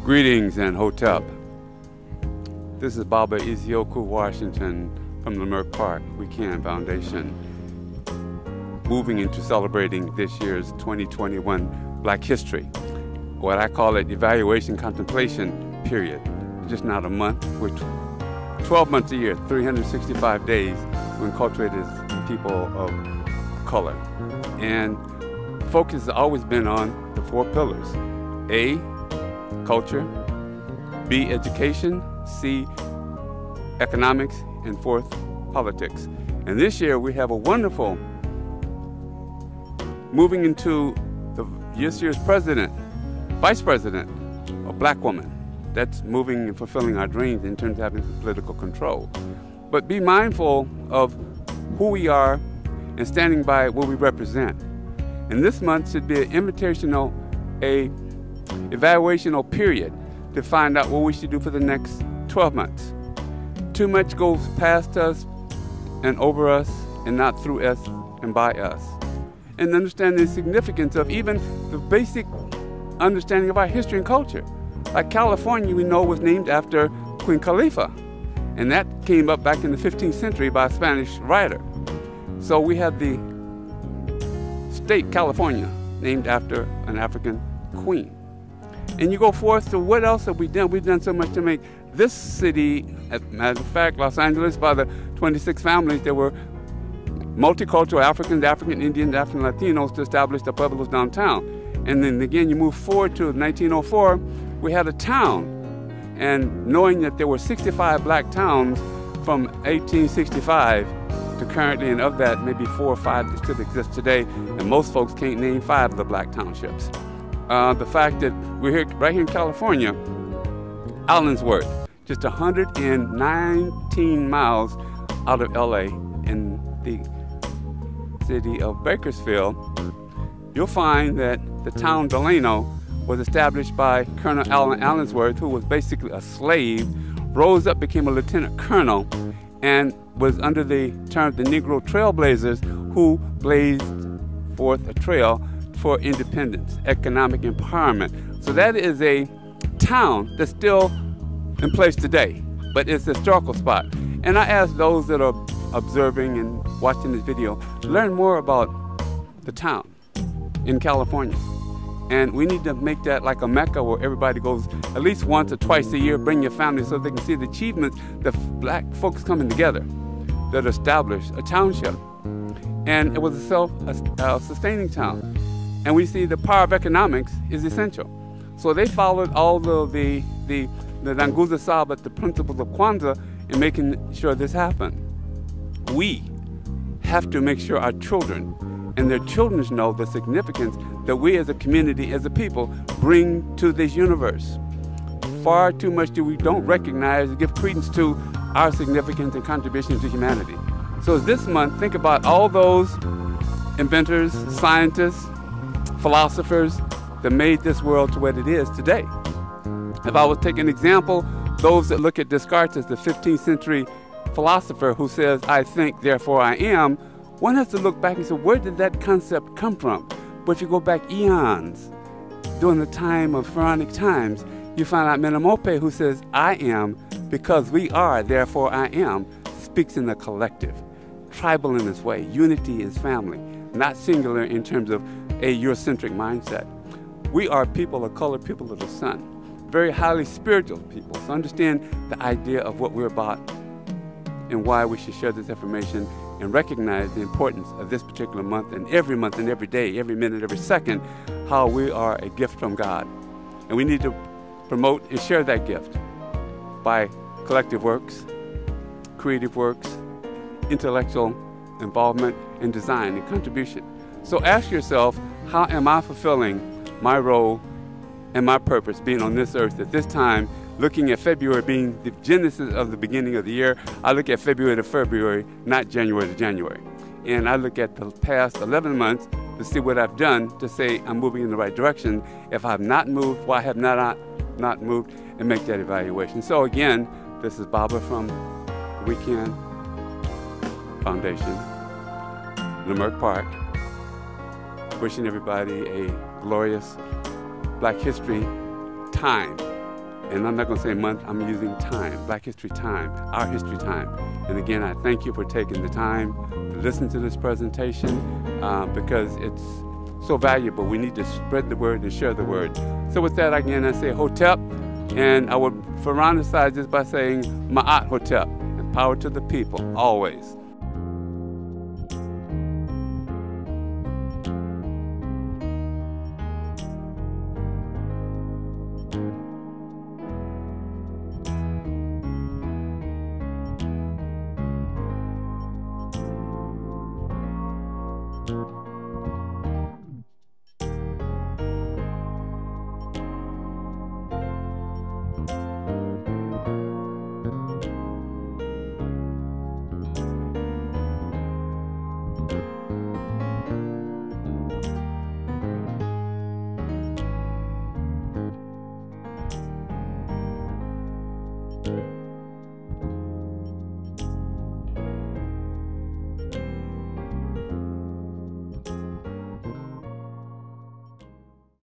Greetings and Hotep. This is Baba Ezioku Washington from the Leimert Park We Can Foundation, moving into celebrating this year's 2021 Black History, what I call it evaluation contemplation period. Just not a month, we're 12 months a year, 365 days when cultivated as people of color. And focus has always been on the four pillars. A, culture, B, education, C, economics, and fourth, politics. And this year we have a wonderful, moving into this year's president, vice president, a black woman. That's moving and fulfilling our dreams in terms of having some political control. But be mindful of who we are and standing by what we represent. And this month should be an invitational, evaluational period to find out what we should do for the next 12 months. Too much goes past us and over us and not through us and by us. And understand the significance of even the basic understanding of our history and culture. Like California, we know, was named after Queen Khalifa. And that came up back in the 15th century by a Spanish writer. So we have the state California named after an African queen. And you go forth to what else have we done? We've done so much to make this city, as a matter of fact, Los Angeles, by the 26 families, there were multicultural Africans, African Indians, African Latinos to establish the Pueblos downtown. And then again, you move forward to 1904, we had a town. And knowing that there were 65 black towns from 1865 to currently, and of that, maybe 4 or 5 that still exist today, and most folks can't name 5 of the black townships. The fact that we're here, right here in California, Allensworth, just 119 miles out of LA in the city of Bakersfield, you'll find that the town Delano was established by Colonel Allen Allensworth, who was basically a slave, rose up, became a lieutenant colonel, and was under the term the Negro Trailblazers, who blazed forth a trail for independence, economic empowerment. So that is a town that's still in place today, but it's a historical spot. And I ask those that are observing and watching this video, learn more about the town in California. And we need to make that like a Mecca where everybody goes at least once or twice a year, bring your family so they can see the achievements that black folks coming together that established a township. And it was a self-sustaining town. And we see the power of economics is essential. So they followed all the Nanguza Saba, the principles of Kwanzaa, in making sure this happened. We have to make sure our children and their children know the significance that we as a community, as a people, bring to this universe. Far too much don't recognize and give credence to our significance and contribution to humanity. So this month, think about all those inventors, scientists, philosophers that made this world to what it is today. If I was to take an example, those that look at Descartes as the 15th century philosopher who says, I think, therefore I am, one has to look back and say, where did that concept come from? But if you go back eons, during the time of pharaonic times, you find out Menemope, who says, I am, because we are, therefore I am, speaks in the collective. Tribal in this way. Unity is family, not singular in terms of a Eurocentric mindset. We are people of color, people of the sun, very highly spiritual people. So understand the idea of what we're about and why we should share this information and recognize the importance of this particular month and every day, every minute, every second, how we are a gift from God. And we need to promote and share that gift by collective works, creative works, intellectual involvement, and design and contribution. So ask yourself, how am I fulfilling my role and my purpose being on this earth at this time, looking at February being the genesis of the beginning of the year. I look at February to February, not January to January. And I look at the past 11 months to see what I've done to say I'm moving in the right direction. If I have not moved, why have not not moved, and make that evaluation. So again, this is Baba from Weekend Foundation, Leimert Park, wishing everybody a glorious Black History time. And I'm not going to say month, I'm using time, Black History time, our history time. And again, I thank you for taking the time to listen to this presentation because it's so valuable. We need to spread the word and share the word. So with that, again, I say Hotep, and I would veronicize this by saying Ma'at Hotep, and power to the people, always. you.